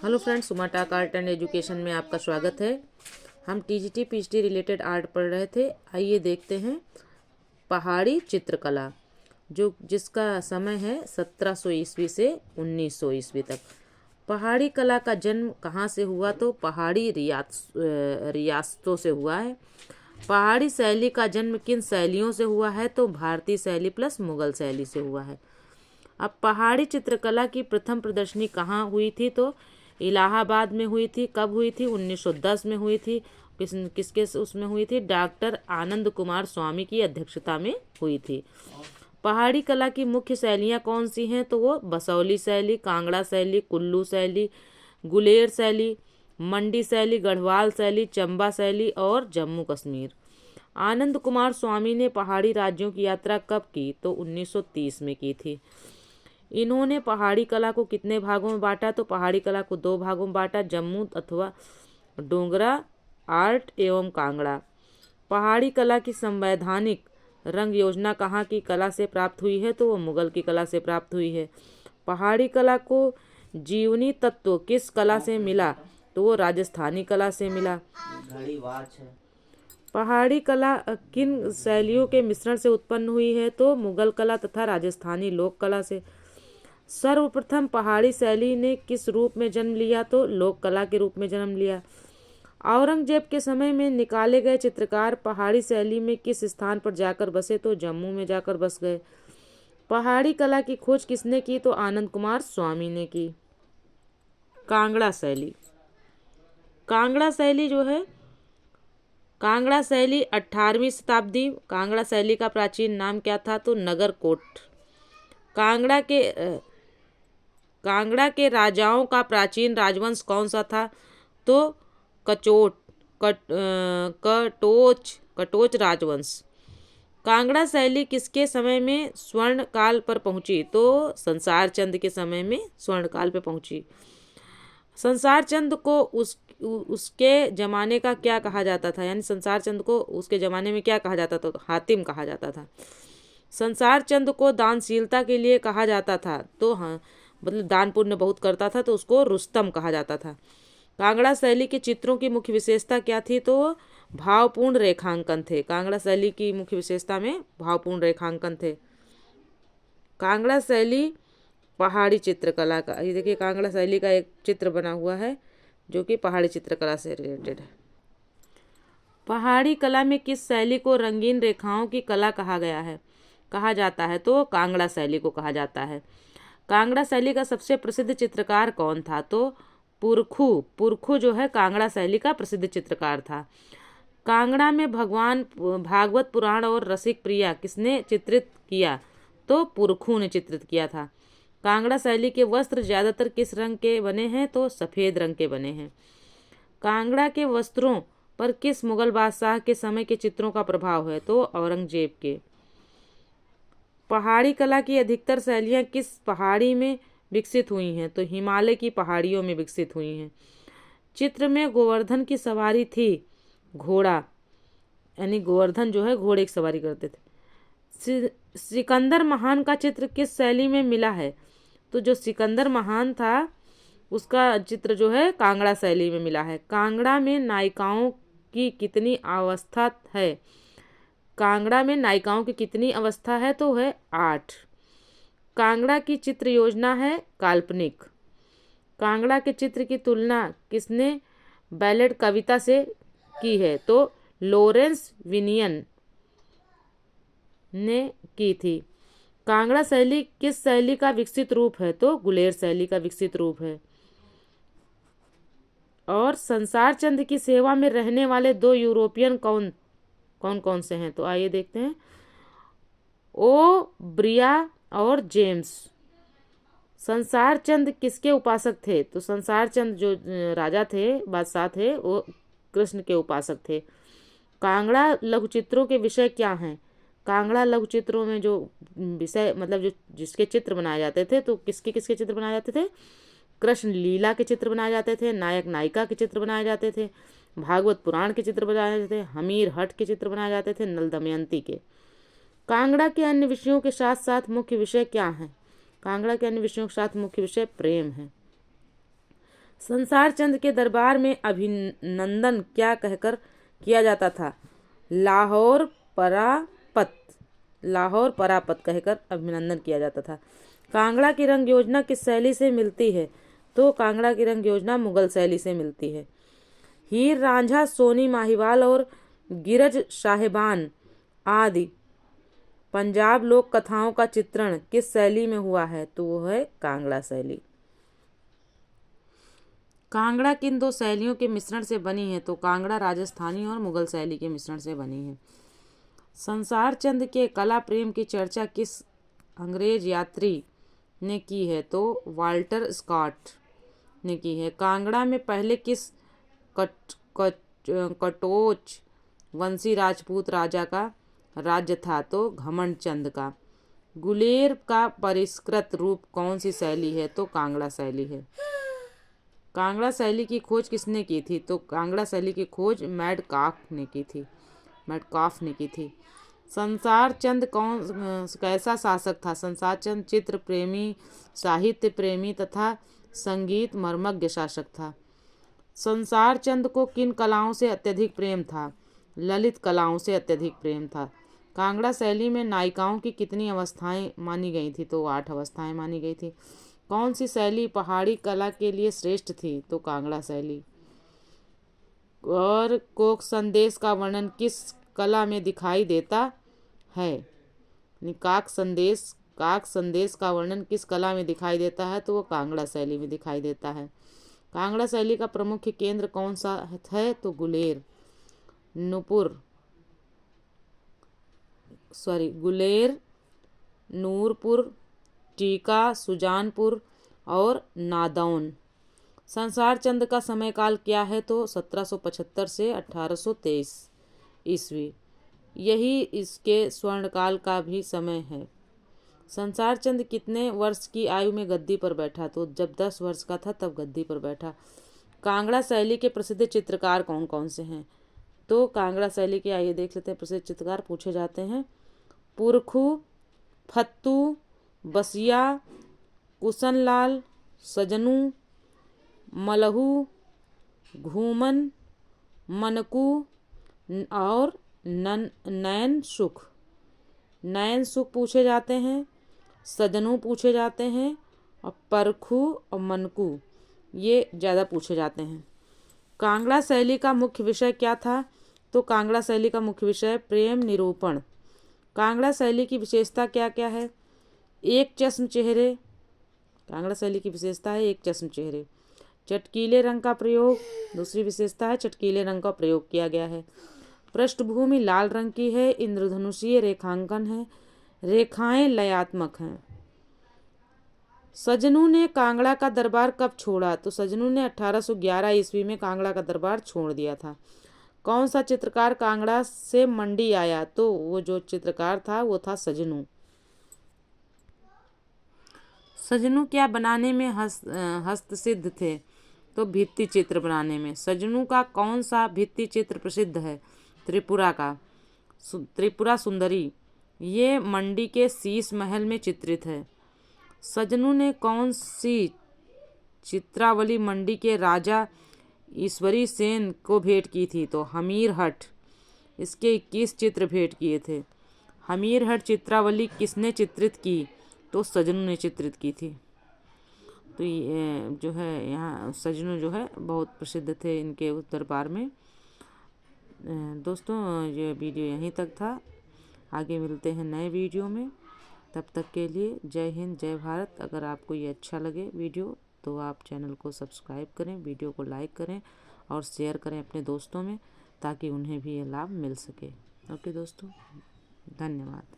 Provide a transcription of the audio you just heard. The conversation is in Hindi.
हेलो फ्रेंड्स, सुमा टाक आर्ट एंड एजुकेशन में आपका स्वागत है। हम टीजीटी पीएचडी रिलेटेड आर्ट पढ़ रहे थे। आइए देखते हैं पहाड़ी चित्रकला, जिसका समय है 1700 ईस्वी से 1900 ईस्वी तक। पहाड़ी कला का जन्म कहाँ से हुआ? तो पहाड़ी रियासतों से हुआ है। पहाड़ी शैली का जन्म किन शैलियों से हुआ है? तो भारतीय शैली प्लस मुगल शैली से हुआ है। अब पहाड़ी चित्रकला की प्रथम प्रदर्शनी कहाँ हुई थी? तो इलाहाबाद में हुई थी। कब हुई थी? 1910 में हुई थी। किसके उसमें हुई थी? डॉक्टर आनंद कुमार स्वामी की अध्यक्षता में हुई थी। पहाड़ी कला की मुख्य शैलियाँ कौन सी हैं? तो वो बसौली शैली, कांगड़ा शैली, कुल्लू शैली, गुलेर शैली, मंडी शैली, गढ़वाल शैली, चंबा शैली और जम्मू कश्मीर। आनंद कुमार स्वामी ने पहाड़ी राज्यों की यात्रा कब की? तो 1930 में की थी। इन्होंने पहाड़ी कला को कितने भागों में बांटा? तो पहाड़ी कला को 2 भागों में बांटा, जम्मू अथवा डोगरा आर्ट एवं कांगड़ा। पहाड़ी कला की संवैधानिक रंग योजना कहाँ की कला से प्राप्त हुई है? तो वो मुगल की कला से प्राप्त हुई है। पहाड़ी कला को जीवनी तत्व किस कला से मिला? तो वो राजस्थानी कला से मिला। पहाड़ी कला किन शैलियों के मिश्रण से उत्पन्न हुई है? तो मुगल कला तथा राजस्थानी लोक कला से। सर्वप्रथम पहाड़ी शैली ने किस रूप में जन्म लिया? तो लोक कला के रूप में जन्म लिया। औरंगजेब के समय में निकाले गए चित्रकार पहाड़ी शैली में किस स्थान पर जाकर बसे? तो जम्मू में जाकर बस गए। पहाड़ी कला की खोज किसने की? तो आनंद कुमार स्वामी ने की। कांगड़ा शैली। कांगड़ा शैली जो है, कांगड़ा शैली 18वीं शताब्दी। कांगड़ा शैली का प्राचीन नाम क्या था? तो नगरकोट। कांगड़ा के राजाओं का प्राचीन राजवंश कौन सा था? तो कटोच राजवंश। कांगड़ा शैली किसके समय में स्वर्ण काल पर पहुंची? तो संसार चंद के समय में स्वर्ण काल पर पहुंची। संसार चंद को उसके जमाने का क्या कहा जाता था? यानी संसार चंद को उसके जमाने में क्या कहा जाता था? तो हातिम कहा जाता था। संसार चंद को दानशीलता के लिए कहा जाता था। तो हाँ, मतलब दान पुण्य बहुत करता था, तो उसको रुस्तम कहा जाता था। कांगड़ा शैली के चित्रों की मुख्य विशेषता क्या थी? तो भावपूर्ण रेखांकन थे। कांगड़ा शैली की मुख्य विशेषता में भावपूर्ण रेखांकन थे। कांगड़ा शैली पहाड़ी चित्रकला का, ये देखिए कांगड़ा शैली का एक चित्र बना हुआ है जो कि पहाड़ी चित्रकला से रिलेटेड है। पहाड़ी कला में किस शैली को रंगीन रेखाओं की कला कहा जाता है? तो कांगड़ा शैली को कहा जाता है। कांगड़ा शैली का सबसे प्रसिद्ध चित्रकार कौन था? तो पुरखू जो है कांगड़ा शैली का प्रसिद्ध चित्रकार था। कांगड़ा में भगवान भागवत पुराण और रसिक प्रिया किसने चित्रित किया? तो पुरखू ने चित्रित किया था। कांगड़ा शैली के वस्त्र ज्यादातर किस रंग के बने हैं? तो सफेद रंग के बने हैं। कांगड़ा के वस्त्रों पर किस मुगल बादशाह के समय के चित्रों का प्रभाव है? तो औरंगजेब के। पहाड़ी कला की अधिकतर शैलियाँ किस पहाड़ी में विकसित हुई हैं? तो हिमालय की पहाड़ियों में विकसित हुई हैं। चित्र में गोवर्धन की सवारी थी, घोड़ा, यानी गोवर्धन जो है घोड़े की सवारी करते थे। सिकंदर महान का चित्र किस शैली में मिला है? तो जो सिकंदर महान था उसका चित्र जो है कांगड़ा शैली में मिला है। कांगड़ा में नायिकाओं की कितनी अवस्था है? कांगड़ा में नायिकाओं की कितनी अवस्था है? तो है 8। कांगड़ा की चित्र योजना है काल्पनिक। कांगड़ा के चित्र की तुलना किसने बैलेट कविता से की है? तो लॉरेंस विनियन ने की थी। कांगड़ा शैली किस शैली का विकसित रूप है? तो गुलेर शैली का विकसित रूप है। और संसार चंद की सेवा में रहने वाले 2 यूरोपियन कौन से हैं? तो आइए देखते हैं। ओ ब्रिया और जेम्स। संसार चंद किसके उपासक थे? तो संसार चंद जो राजा थे, बादशाह थे, वो कृष्ण के उपासक थे। कांगड़ा लघुचित्रों के विषय क्या हैं? कांगड़ा लघुचित्रों में जो विषय, मतलब जो जिसके चित्र बनाए जाते थे, तो किसके किसके चित्र बनाए जाते थे? कृष्ण लीला के चित्र बनाए जाते थे, नायक नायिका के चित्र बनाए जाते थे, भागवत पुराण के चित्र बनाए जाते थे, हमीर हट के चित्र बनाए जाते थे, नल दमयंती के। कांगड़ा के अन्य विषयों के साथ साथ मुख्य विषय क्या है? कांगड़ा के अन्य विषयों के साथ मुख्य विषय प्रेम है। संसार चंद के दरबार में अभिनंदन क्या कहकर किया जाता था? लाहौर परापत, लाहौर परापत कहकर अभिनंदन किया जाता था। कांगड़ा की रंग योजना किस शैली से मिलती है? तो कांगड़ा की रंग योजना मुगल शैली से मिलती है। हीर रांझा, सोनी माहिवाल और गिरज साहिबान आदि पंजाब लोक कथाओं का चित्रण किस शैली में हुआ है? तो वो है कांगड़ा शैली। कांगड़ा किन दो शैलियों के मिश्रण से बनी है? तो कांगड़ा राजस्थानी और मुगल शैली के मिश्रण से बनी है। संसार चंद के कला प्रेम की चर्चा किस अंग्रेज यात्री ने की है? तो वाल्टर स्कॉट ने की है। कांगड़ा में पहले किस कटोच वंशी राजपूत राजा का राज्य था? तो घमंड चंद का। गुलेर का परिष्कृत रूप कौन सी शैली है? तो कांगड़ा शैली है। कांगड़ा शैली की खोज किसने की थी? तो कांगड़ा शैली की खोज मैडकॉफ ने की थी। संसार चंद कैसा शासक था? संसार चंद चित्र प्रेमी, साहित्य प्रेमी तथा संगीत मर्मज्ञ शासक था। संसार चंद को किन कलाओं से अत्यधिक प्रेम था? ललित कलाओं से अत्यधिक प्रेम था। कांगड़ा शैली में नायिकाओं की कितनी अवस्थाएं मानी गई थी? तो 8 अवस्थाएं मानी गई थी। कौन सी शैली पहाड़ी कला के लिए श्रेष्ठ थी? तो कांगड़ा शैली। और कोक संदेश का वर्णन किस कला में दिखाई देता है? काक संदेश का वर्णन किस कला में दिखाई देता है? तो वो कांगड़ा शैली में दिखाई देता है। कांगड़ा शैली का प्रमुख केंद्र कौन सा है? तो गुलेर, नूरपुर, टीका, सुजानपुर और नादौन। संसार चंद का समय काल क्या है? तो 1775 से 1823 ईस्वी। यही इसके स्वर्णकाल का भी समय है। संसार चंद कितने वर्ष की आयु में गद्दी पर बैठा? तो जब 10 वर्ष का था तब गद्दी पर बैठा। कांगड़ा शैली के प्रसिद्ध चित्रकार कौन कौन से हैं? तो कांगड़ा शैली के, आइए देख लेते हैं, प्रसिद्ध चित्रकार पूछे जाते हैं। पुरखू, फत्तू, बसिया, कुशनलाल, सजनू, मलहू, घूमन, मनकू और नैन सुख पूछे जाते हैं। सजनू पूछे जाते हैं और परखू और मनकू ये ज़्यादा पूछे जाते हैं। कांगड़ा शैली का मुख्य विषय क्या था? तो कांगड़ा शैली का मुख्य विषय प्रेम निरूपण। कांगड़ा शैली की विशेषता क्या क्या है? एक चश्म चेहरे, कांगड़ा शैली की विशेषता है एक चश्म चेहरे। चटकीले रंग का प्रयोग, दूसरी विशेषता है चटकीले रंग का प्रयोग किया गया है। पृष्ठभूमि लाल रंग की है, इंद्रधनुषीय रेखांकन है, रेखाएं लयात्मक हैं। सजनू ने कांगड़ा का दरबार कब छोड़ा? तो सजनू ने 1811 ईस्वी में कांगड़ा का दरबार छोड़ दिया था। कौन सा चित्रकार कांगड़ा से मंडी आया? तो वो जो चित्रकार था वो था सजनू। सजनू क्या बनाने में हस्तसिद्ध थे? तो भित्ति चित्र बनाने में। सजनू का कौन सा भित्ति चित्र प्रसिद्ध है? त्रिपुरा सुंदरी, ये मंडी के शीश महल में चित्रित है। सजनू ने कौन सी चित्रावली मंडी के राजा ईश्वरी सेन को भेंट की थी? तो हमीर हट, इसके 21 चित्र भेंट किए थे। हमीर हट चित्रावली किसने चित्रित की? तो सजनू ने चित्रित की थी। तो ये जो है यहाँ सजनू जो है बहुत प्रसिद्ध थे इनके उस दरबार में। दोस्तों ये वीडियो यहीं तक था, आगे मिलते हैं नए वीडियो में। तब तक के लिए जय हिंद, जय भारत। अगर आपको ये अच्छा लगे वीडियो तो आप चैनल को सब्सक्राइब करें, वीडियो को लाइक करें और शेयर करें अपने दोस्तों में, ताकि उन्हें भी ये लाभ मिल सके। ओके दोस्तों, धन्यवाद।